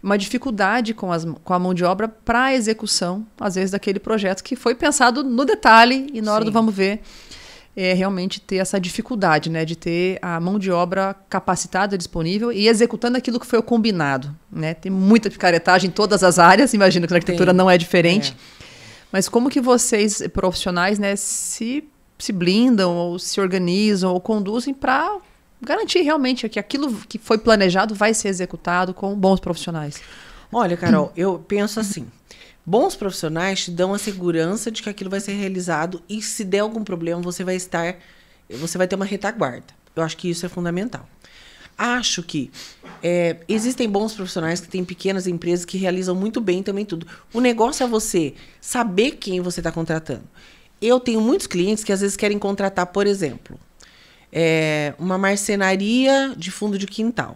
Uma dificuldade com a mão de obra para a execução, às vezes, daquele projeto que foi pensado no detalhe e na hora do vamos ver, realmente ter essa dificuldade, né? De ter a mão de obra capacitada, disponível e executando aquilo que foi o combinado. Né? Tem muita picaretagem em todas as áreas, imagino que na arquitetura não é diferente. Mas como que vocês, profissionais, né, se blindam ou se organizam ou conduzem para garantir realmente que aquilo que foi planejado vai ser executado com bons profissionais? Olha, Carol, eu penso assim, bons profissionais te dão a segurança de que aquilo vai ser realizado e se der algum problema, você vai ter uma retaguarda. Eu acho que isso é fundamental. Acho que existem bons profissionais que têm pequenas empresas que realizam muito bem também tudo. O negócio é você saber quem você está contratando. Eu tenho muitos clientes que às vezes querem contratar, por exemplo, uma marcenaria de fundo de quintal.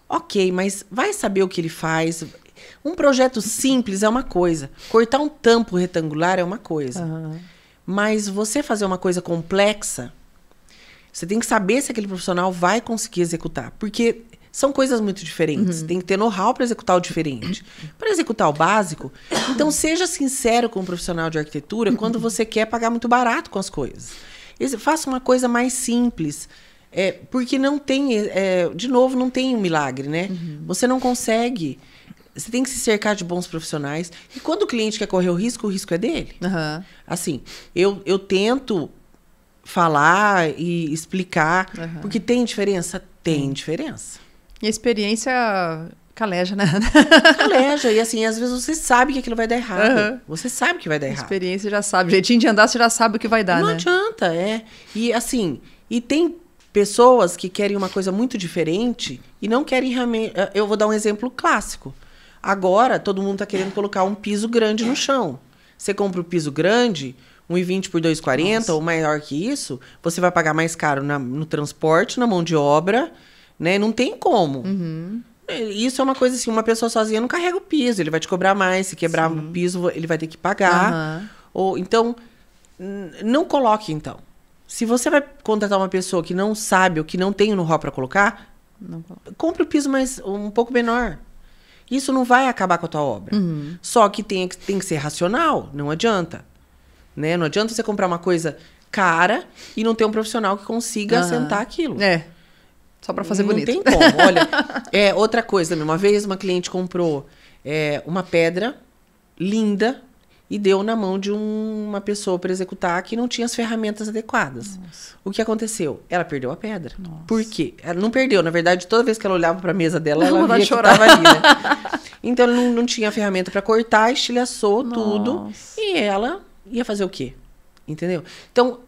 Ok, mas vai saber o que ele faz. Um projeto simples é uma coisa. Cortar um tampo retangular é uma coisa. Mas você fazer uma coisa complexa... Você tem que saber se aquele profissional vai conseguir executar. Porque são coisas muito diferentes. Tem que ter know-how para executar o diferente. Para executar o básico, então seja sincero com o profissional de arquitetura quando você quer pagar muito barato com as coisas. Faça uma coisa mais simples. Porque não tem... de novo, não tem um milagre, né? Você não consegue... Você tem que se cercar de bons profissionais. E quando o cliente quer correr o risco é dele. Assim, eu tento... falar e explicar, porque tem diferença? Tem diferença. E a experiência caleja, né? Caleja, e assim, às vezes você sabe que aquilo vai dar errado. Você sabe que vai dar errado. A experiência já sabe, o jeitinho de andar você já sabe o que vai dar, não né? Não adianta, E assim, e tem pessoas que querem uma coisa muito diferente e não querem realmente... Eu vou dar um exemplo clássico. Agora, todo mundo está querendo colocar um piso grande no chão. Você compra o piso grande... 1,20 por 2,40 ou maior que isso, você vai pagar mais caro no transporte, na mão de obra, né? Não tem como. Isso é uma coisa assim, uma pessoa sozinha não carrega o piso, ele vai te cobrar mais, se quebrar o piso, ele vai ter que pagar. Ou então, Não coloque, então. Se você vai contratar uma pessoa que não sabe ou que não tem o know-how para colocar, compre o piso um pouco menor. Isso não vai acabar com a tua obra. Só que tem que ser racional, não adianta. Né? Não adianta você comprar uma coisa cara e não ter um profissional que consiga assentar aquilo. Só para fazer bonito. Não tem como. Olha, outra coisa, uma vez uma cliente comprou uma pedra linda e deu na mão de uma pessoa para executar que não tinha as ferramentas adequadas. Nossa. O que aconteceu? Ela perdeu a pedra. Nossa. Por quê? Ela não perdeu. Na verdade, toda vez que ela olhava para a mesa dela, ela via que estava ali, né? Então, ela não tinha ferramenta para cortar, estilhaçou tudo. E ela ia fazer o quê? Entendeu? Então,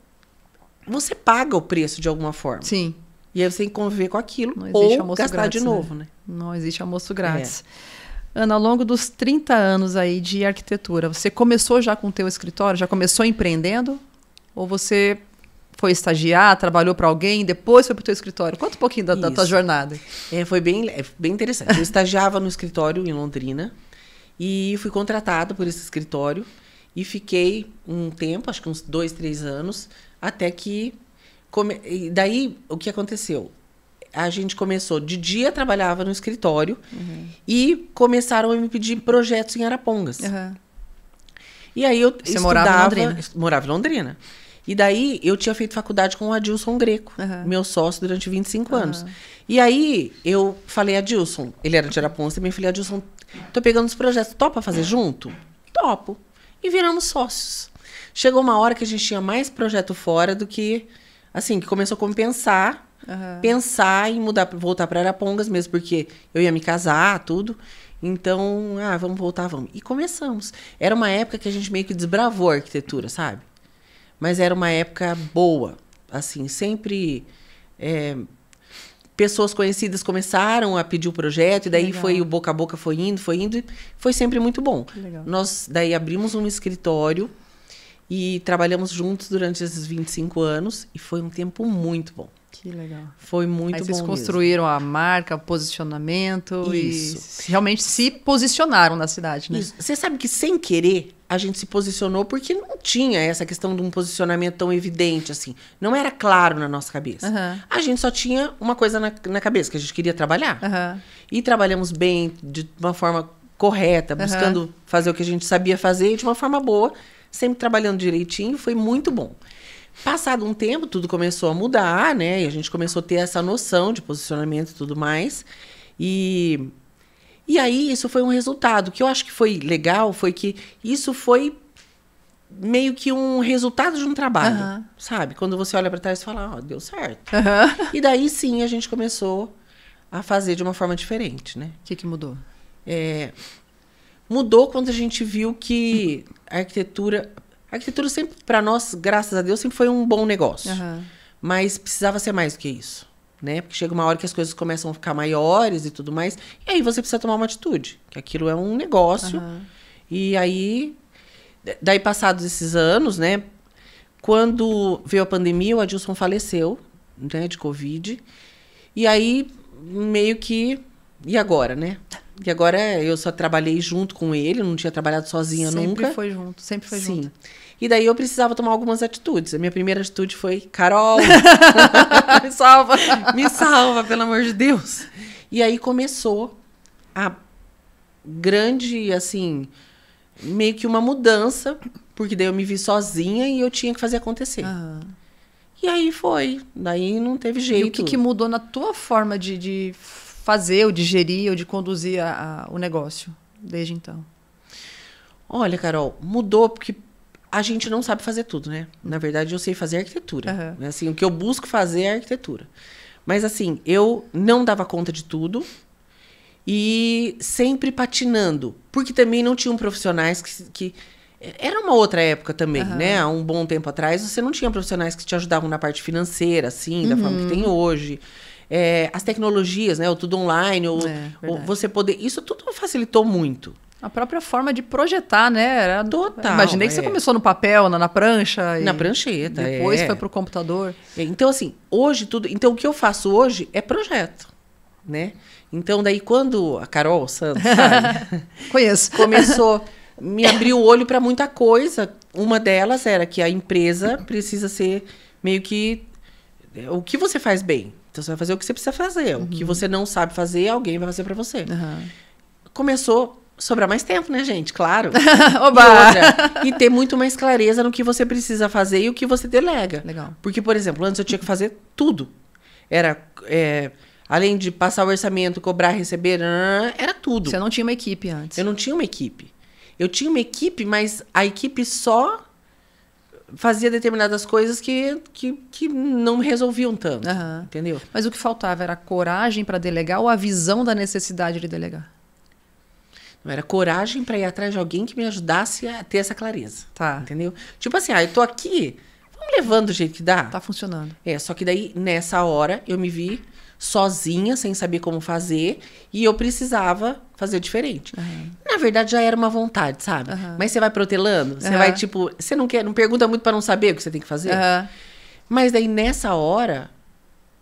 você paga o preço de alguma forma. Sim. E aí você tem que conviver com aquilo ou gastar grátis, de novo, né? Não existe almoço grátis. Ana, ao longo dos 30 anos aí de arquitetura, você começou já com o teu escritório? Já começou empreendendo? Ou você foi estagiar, trabalhou para alguém, depois foi para o teu escritório? Conta um pouquinho da tua jornada. Foi bem interessante. Eu estagiava no escritório em Londrina e fui contratada por esse escritório e fiquei um tempo, acho que uns 2, 3 anos, até que... E daí, o que aconteceu? A gente começou, de dia trabalhava no escritório e começaram a me pedir projetos em Arapongas. E aí eu morava em Londrina. E daí eu tinha feito faculdade com o Adilson Greco, meu sócio durante 25 anos. E aí eu falei, Adilson, ele era de Arapongas também, falei, Adilson, tô pegando os projetos, topa fazer junto? Topo. E viramos sócios. Chegou uma hora que a gente tinha mais projeto fora do que, assim, que começou a compensar. Pensar em voltar para Arapongas mesmo, porque eu ia me casar, tudo. Então, vamos voltar, vamos. E começamos. Era uma época que a gente meio que desbravou a arquitetura, sabe? Mas era uma época boa. Assim, sempre... pessoas conhecidas começaram a pedir o projeto, e daí foi o boca a boca, foi indo, e foi sempre muito bom. Nós, daí, abrimos um escritório e trabalhamos juntos durante esses 25 anos, e foi um tempo muito bom. Que legal. Foi muito bom. Aí vocês construíram a marca, o posicionamento e realmente se posicionaram na cidade, né? Isso. Você sabe que sem querer a gente se posicionou porque não tinha essa questão de um posicionamento tão evidente assim. Não era claro na nossa cabeça. A gente só tinha uma coisa na cabeça, que a gente queria trabalhar. E trabalhamos bem, de uma forma correta, buscando fazer o que a gente sabia fazer de uma forma boa, sempre trabalhando direitinho, foi muito bom. Passado um tempo, tudo começou a mudar, né? E a gente começou a ter essa noção de posicionamento e tudo mais. E aí, isso foi um resultado. O que eu acho que foi legal foi que isso foi meio que um resultado de um trabalho, sabe? Quando você olha para trás e fala, deu certo. E daí, sim, a gente começou a fazer de uma forma diferente, né? O que mudou? Mudou quando a gente viu que a arquitetura sempre, para nós, graças a Deus, sempre foi um bom negócio. Mas precisava ser mais do que isso, né? Porque chega uma hora que as coisas começam a ficar maiores e tudo mais, e aí você precisa tomar uma atitude, que aquilo é um negócio. E aí, daí passados esses anos, né? Quando veio a pandemia, o Adilson faleceu, né, de Covid. E aí, meio que... E agora, né? E agora eu só trabalhei junto com ele, não tinha trabalhado sozinha nunca. Sempre foi junto. E daí eu precisava tomar algumas atitudes. A minha primeira atitude foi, Carol, me salva. Me salva, pelo amor de Deus. E aí começou a grande, assim, meio que uma mudança, porque daí eu me vi sozinha e eu tinha que fazer acontecer. E aí foi. Daí não teve jeito. E o que mudou na tua forma de fazer, ou de gerir, ou de conduzir o negócio, desde então? Olha, Carol, mudou porque a gente não sabe fazer tudo, né? Na verdade, eu sei fazer arquitetura. Assim, o que eu busco fazer é arquitetura. Mas, assim, eu não dava conta de tudo e sempre patinando. Porque também não tinham profissionais que era uma outra época também, né? Há um bom tempo atrás, você não tinha profissionais que te ajudavam na parte financeira, assim, da forma que tem hoje. As tecnologias, né? O tudo online, ou você poder... Isso tudo facilitou muito. A própria forma de projetar, né? Era total. Imaginei que você começou no papel, na prancha. Na prancheta, depois foi para o computador. Então, assim, hoje tudo... Então, o que eu faço hoje é projeto, né? Então, daí, quando a Carol Santos, sabe? Conheço. Começou... Me abriu o olho para muita coisa. uma delas era que a empresa precisa ser meio que o que você faz bem. Então, você vai fazer o que você precisa fazer. O que você não sabe fazer, alguém vai fazer para você. Começou a sobrar mais tempo, né, gente? Claro. Oba! E ter muito mais clareza no que você precisa fazer e o que você delega. Legal. Porque, por exemplo, antes eu tinha que fazer tudo. Era, além de passar o orçamento, cobrar, receber, era tudo. Você não tinha uma equipe antes. Eu não tinha uma equipe. Eu tinha uma equipe, mas a equipe só fazia determinadas coisas que não resolviam tanto. Entendeu? Mas o que faltava era a coragem para delegar ou a visão da necessidade de delegar? Não era coragem para ir atrás de alguém que me ajudasse a ter essa clareza. Tá. Entendeu? Tipo assim, eu tô aqui, vamos levando do jeito que dá. Tá funcionando. Só que daí, nessa hora, eu me vi sozinha, sem saber como fazer, e eu precisava fazer diferente. Na verdade, já era uma vontade, sabe? Mas você vai protelando, você vai, tipo, você não pergunta muito para não saber o que você tem que fazer. Mas daí, nessa hora,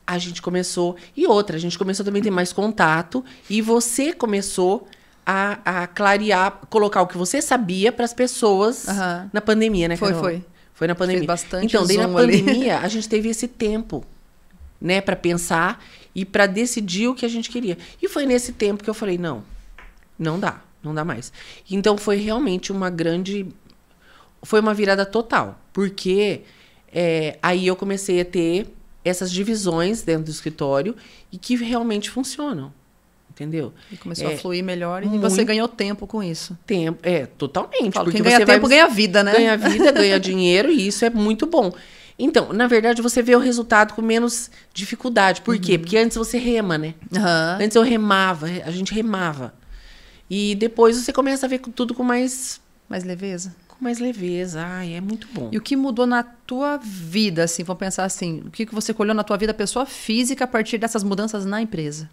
a gente começou, a gente começou também a ter mais contato, e você começou a clarear, colocar o que você sabia para as pessoas na pandemia, né, Carol? Foi na pandemia. Fez bastante então, daí na zoom ali. pandemia, a gente teve esse tempo, né, para pensar e para decidir o que a gente queria. E foi nesse tempo que eu falei, não dá mais. Então, foi realmente foi uma virada total, porque aí eu comecei a ter essas divisões dentro do escritório e que realmente funcionam. Entendeu? E começou a fluir melhor e você ganhou tempo com isso. Tempo, totalmente. Falo, porque quem ganha você tempo ganha vida, né? Ganha vida, ganha dinheiro e isso é muito bom. Então, na verdade, você vê o resultado com menos dificuldade. Por quê? Porque antes você rema, né? Antes eu remava, a gente remava. E depois você começa a ver tudo com mais... Mais leveza? Com mais leveza. Ai, é muito bom. E o que mudou na tua vida, assim, vamos pensar assim, o que você colheu na tua vida, pessoa física, a partir dessas mudanças na empresa?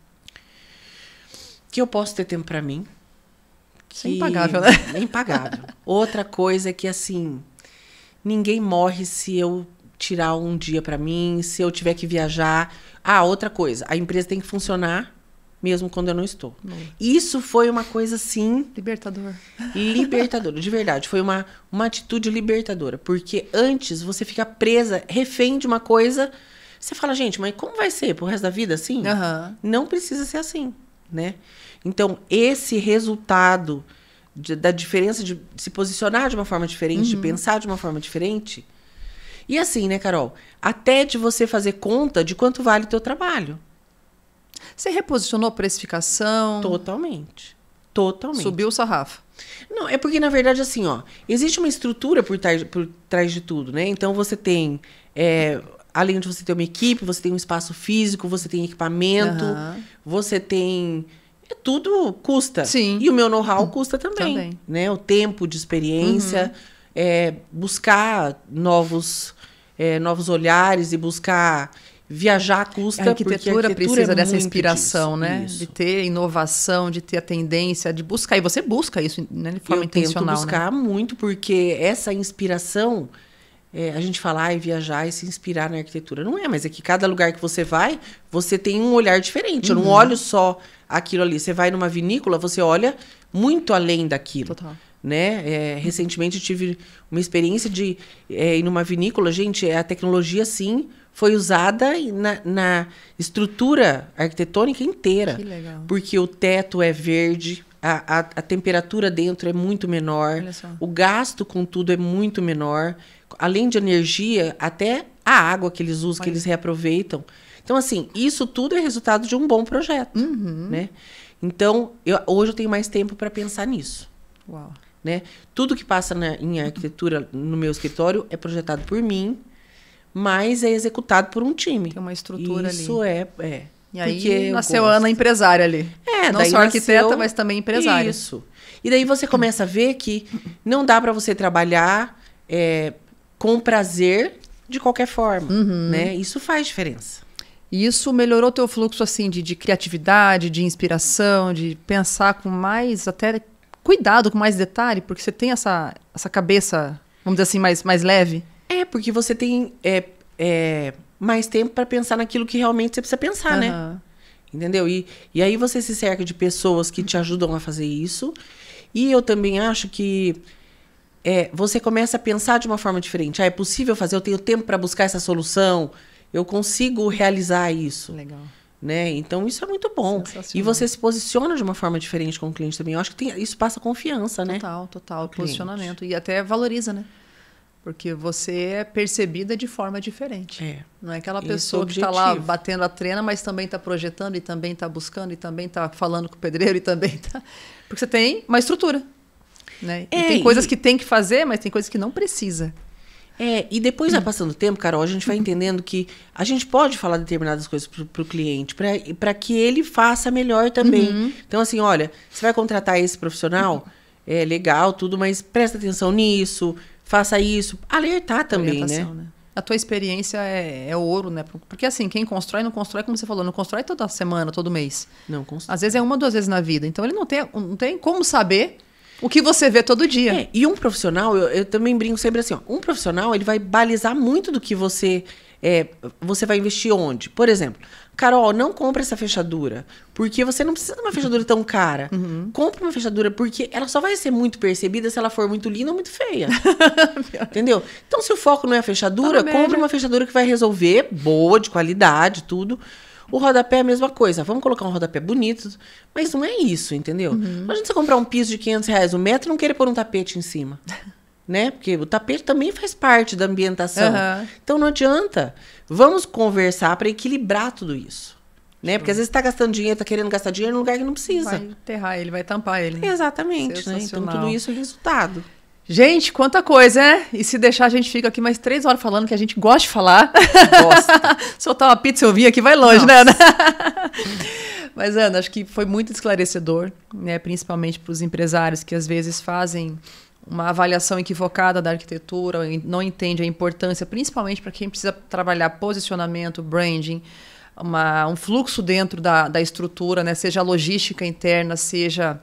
Que eu posso ter tempo para mim. É impagável, né? É impagável. Outra coisa é que, assim, ninguém morre se eu tirar um dia para mim, se eu tiver que viajar. Outra coisa, a empresa tem que funcionar mesmo quando eu não estou. Isso foi uma coisa, assim... Libertadora, de verdade. Foi uma atitude libertadora. Porque antes você fica presa, refém de uma coisa... Você fala, gente, mas como vai ser pro resto da vida assim? Não precisa ser assim, né? Então, esse resultado da diferença de se posicionar de uma forma diferente, de pensar de uma forma diferente... E assim, né, Carol? Até de você fazer conta de quanto vale o teu trabalho. Você reposicionou precificação? Totalmente. Subiu o sarrafo? Não, é porque, na verdade, assim, existe uma estrutura por trás de tudo, né? Então, você tem, além de você ter uma equipe, você tem um espaço físico, você tem equipamento, você tem... Tudo custa. Sim. E o meu know-how custa também. Né? O tempo de experiência, buscar novos olhares e buscar... Viajar custa, a arquitetura precisa dessa inspiração, disso, né? Isso. De ter inovação, de ter a tendência, de buscar. E você busca isso, né, de forma intencional, tento buscar muito, porque essa inspiração, a gente fala, viajar e se inspirar na arquitetura. Não é, mas é que cada lugar que você vai, você tem um olhar diferente. Eu não olho só aquilo ali. Você vai numa vinícola, você olha muito além daquilo. Total. Né? Recentemente eu tive uma experiência de ir numa vinícola. Gente, a tecnologia, sim... foi usada na estrutura arquitetônica inteira. Que legal. Porque o teto é verde, a temperatura dentro é muito menor, o gasto com tudo é muito menor. Além de energia, até a água que eles usam, que eles reaproveitam. Então, assim, isso tudo é resultado de um bom projeto. Né? Então, hoje eu tenho mais tempo para pensar nisso. Uau. Né? Tudo que passa em arquitetura no meu escritório é projetado por mim, mas é executado por um time. Tem uma estrutura ali. Isso é. E aí nasceu a Ana empresária ali. Não só arquiteta, mas também empresária. Isso. E daí você começa a ver que não dá para você trabalhar com prazer de qualquer forma. Né? Isso faz diferença. E isso melhorou o teu fluxo assim, de criatividade, de inspiração, de pensar com mais, até cuidado, com mais detalhe, porque você tem essa cabeça, vamos dizer assim, mais leve. Porque você tem mais tempo para pensar naquilo que realmente você precisa pensar, né? Entendeu? E aí você se cerca de pessoas que te ajudam a fazer isso. E eu também acho que você começa a pensar de uma forma diferente. É possível fazer, eu tenho tempo para buscar essa solução, eu consigo realizar isso. Legal. Né? Então, isso é muito bom. E você se posiciona de uma forma diferente com o cliente também. Eu acho que isso passa confiança, né? Total. Posicionamento. E até valoriza, né? Porque você é percebida de forma diferente. Não é aquela pessoa que está lá batendo a trena, mas também está projetando, e também está buscando, e também está falando com o pedreiro, e também está... Porque você tem uma estrutura. Né? E tem coisas que tem que fazer, mas tem coisas que não precisa. E depois vai passando o tempo, Carol, a gente vai entendendo que a gente pode falar determinadas coisas para o cliente, para que ele faça melhor também. Então, assim, olha, você vai contratar esse profissional, é legal, tudo, mas presta atenção nisso, faça isso. Alertar também, né? A tua experiência é ouro, né? Porque assim, quem constrói, não constrói, como você falou, não constrói toda semana, todo mês. Não constrói. Às vezes é 1 ou 2 vezes na vida. Então, ele não tem como saber o que você vê todo dia. E um profissional, eu também brinco sempre assim, ó, um profissional, ele vai balizar muito do que você vai investir onde. Por exemplo, Carol, não compra essa fechadura, porque você não precisa de uma fechadura tão cara. Compra uma fechadura, porque ela só vai ser muito percebida se ela for muito linda ou muito feia. Entendeu? Então, se o foco não é a fechadura, compra uma fechadura que vai resolver, boa, de qualidade, tudo. O rodapé é a mesma coisa. Vamos colocar um rodapé bonito, mas não é isso, entendeu? Imagina você comprar um piso de R$500 um metro e não querer pôr um tapete em cima. Né? Porque o tapete também faz parte da ambientação. Então, não adianta. Vamos conversar para equilibrar tudo isso. Né? Porque às vezes está gastando dinheiro, está querendo gastar dinheiro num lugar que não precisa. Vai enterrar ele, vai tampar ele. Exatamente. Né? Então, tudo isso é resultado. Gente, quanta coisa, né? E se deixar, a gente fica aqui mais 3 horas falando, que a gente gosta de falar. Gosta. Soltar uma pizza eu vim aqui, vai longe, né, Ana? Mas, Ana, acho que foi muito esclarecedor, né? Principalmente para os empresários que às vezes fazem uma avaliação equivocada da arquitetura, não entende a importância, principalmente para quem precisa trabalhar posicionamento, branding, um fluxo dentro da estrutura, né? Seja a logística interna, seja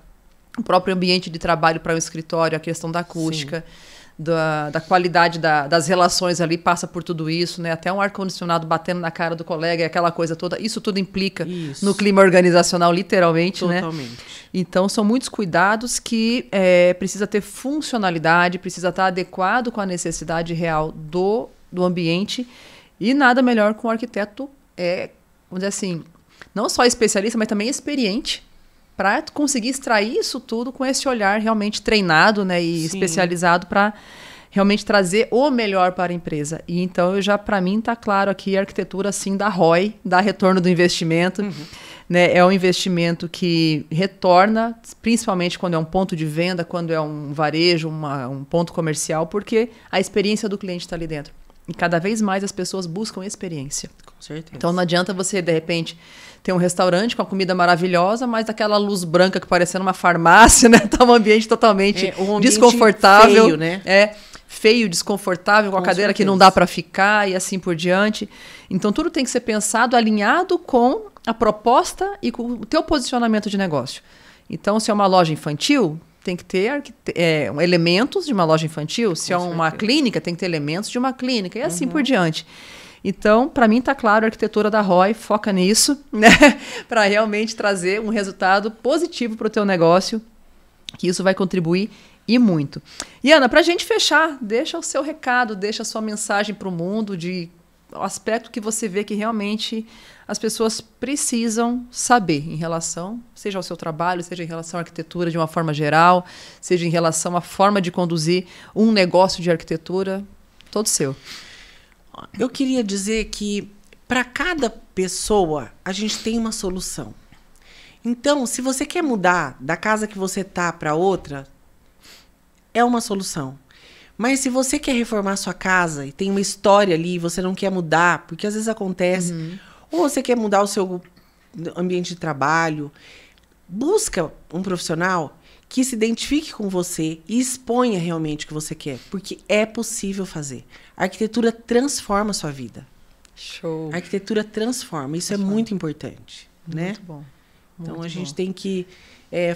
o próprio ambiente de trabalho para o escritório, a questão da acústica, da qualidade das relações ali, passa por tudo isso, né? Até um ar-condicionado batendo na cara do colega, e aquela coisa toda, isso tudo implica no clima organizacional, literalmente. Totalmente. Né? Então, são muitos cuidados que precisa ter funcionalidade, precisa estar adequado com a necessidade real do ambiente, e nada melhor que um arquiteto, vamos dizer assim, não só especialista, mas também experiente, para conseguir extrair isso tudo com esse olhar realmente treinado, né, e especializado para realmente trazer o melhor para a empresa. E então, para mim, está claro aqui a arquitetura, sim, da ROI, dá retorno do investimento. Né, é um investimento que retorna, principalmente quando é um ponto de venda, quando é um varejo, um ponto comercial, porque a experiência do cliente está ali dentro. E cada vez mais as pessoas buscam experiência. Com certeza. Então, não adianta você, de repente, ter um restaurante com a comida maravilhosa, mas daquela luz branca que parecendo uma farmácia, né? Tá um ambiente totalmente desconfortável. Feio, né? Feio, desconfortável, com a cadeira que não dá para ficar e assim por diante. Então, tudo tem que ser pensado, alinhado com a proposta e com o teu posicionamento de negócio. Então, se é uma loja infantil, tem que ter elementos de uma loja infantil. Se é uma clínica, tem que ter elementos de uma clínica e assim por diante. Então, para mim está claro, a arquitetura da ROI foca nisso, né? Para realmente trazer um resultado positivo para o teu negócio, que isso vai contribuir e muito. E Ana, para a gente fechar, deixa o seu recado, deixa a sua mensagem para o mundo de o aspecto que você vê que realmente as pessoas precisam saber em relação, seja ao seu trabalho, seja em relação à arquitetura de uma forma geral, seja em relação à forma de conduzir um negócio de arquitetura, todo seu. Eu queria dizer que para cada pessoa a gente tem uma solução. Então, se você quer mudar da casa que você tá para outra, é uma solução. Mas se você quer reformar sua casa e tem uma história ali e você não quer mudar, porque às vezes acontece, ou você quer mudar o seu ambiente de trabalho, busca um profissional que se identifique com você e exponha realmente o que você quer, porque é possível fazer. A arquitetura transforma a sua vida. Show. A arquitetura transforma, isso é muito importante. Né? Muito bom. Então a gente tem que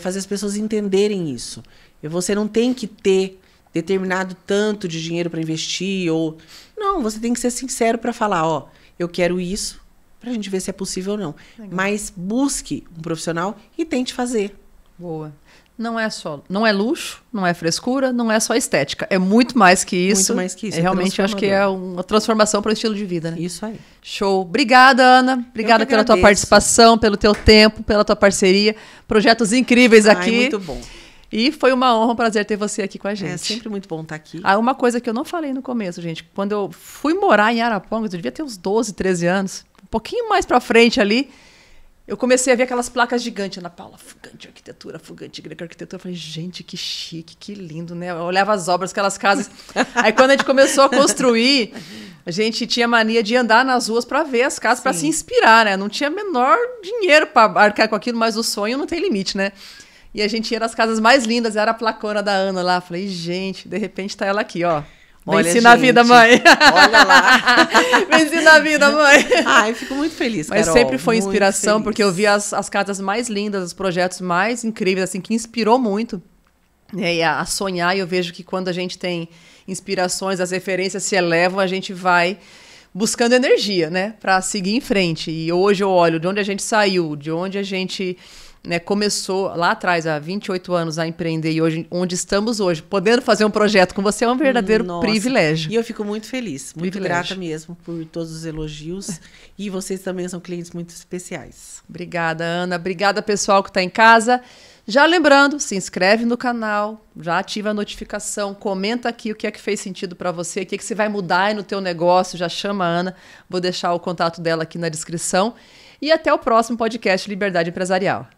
fazer as pessoas entenderem isso. E você não tem que ter determinado tanto de dinheiro para investir, ou... Não, você tem que ser sincero para falar, ó, eu quero isso, para a gente ver se é possível ou não. Legal. Mas busque um profissional e tente fazer. Boa. Não é luxo, não é frescura, não é só estética. É muito mais que isso. Muito mais que isso. Realmente, acho que é uma transformação para o estilo de vida, né? Isso aí. Show. Obrigada, Ana. Obrigada pela tua participação, pelo teu tempo, pela tua parceria. Projetos incríveis aqui. Muito bom. E foi uma honra, um prazer ter você aqui com a gente. É sempre muito bom estar aqui. Uma coisa que eu não falei no começo, gente. Quando eu fui morar em Arapongas, eu devia ter uns 12, 13 anos. Um pouquinho mais pra frente ali, eu comecei a ver aquelas placas gigantes. Ana Paula, Fugante Arquitetura, Fugante Greco Arquitetura. Eu falei, gente, que chique, que lindo, né? Eu olhava as obras, aquelas casas. Aí quando a gente começou a construir, a gente tinha mania de andar nas ruas para ver as casas, para se inspirar, né? Não tinha menor dinheiro para arcar com aquilo, mas o sonho não tem limite, né? E a gente ia nas casas mais lindas, era a placona da Ana lá. Falei, gente, de repente tá ela aqui, ó. Venci na vida, mãe. Olha lá. Venci na vida, mãe. Ai, fico muito feliz, Carol. Mas sempre foi inspiração, porque eu vi as casas mais lindas, os projetos mais incríveis, assim, que inspirou muito. E a sonhar, e eu vejo que quando a gente tem inspirações, as referências se elevam, a gente vai buscando energia, né? Pra seguir em frente. E hoje eu olho de onde a gente saiu, de onde a gente... né, começou lá atrás, há 28 anos, a empreender e hoje, onde estamos hoje, podendo fazer um projeto com você é um verdadeiro privilégio. E eu fico muito feliz, muito grata mesmo por todos os elogios. E vocês também são clientes muito especiais. Obrigada, Ana. Obrigada, pessoal que está em casa. Já lembrando, se inscreve no canal, já ativa a notificação, comenta aqui o que é que fez sentido para você, o que é que você vai mudar aí no teu negócio, já chama a Ana. Vou deixar o contato dela aqui na descrição. E até o próximo podcast Liberdade Empresarial.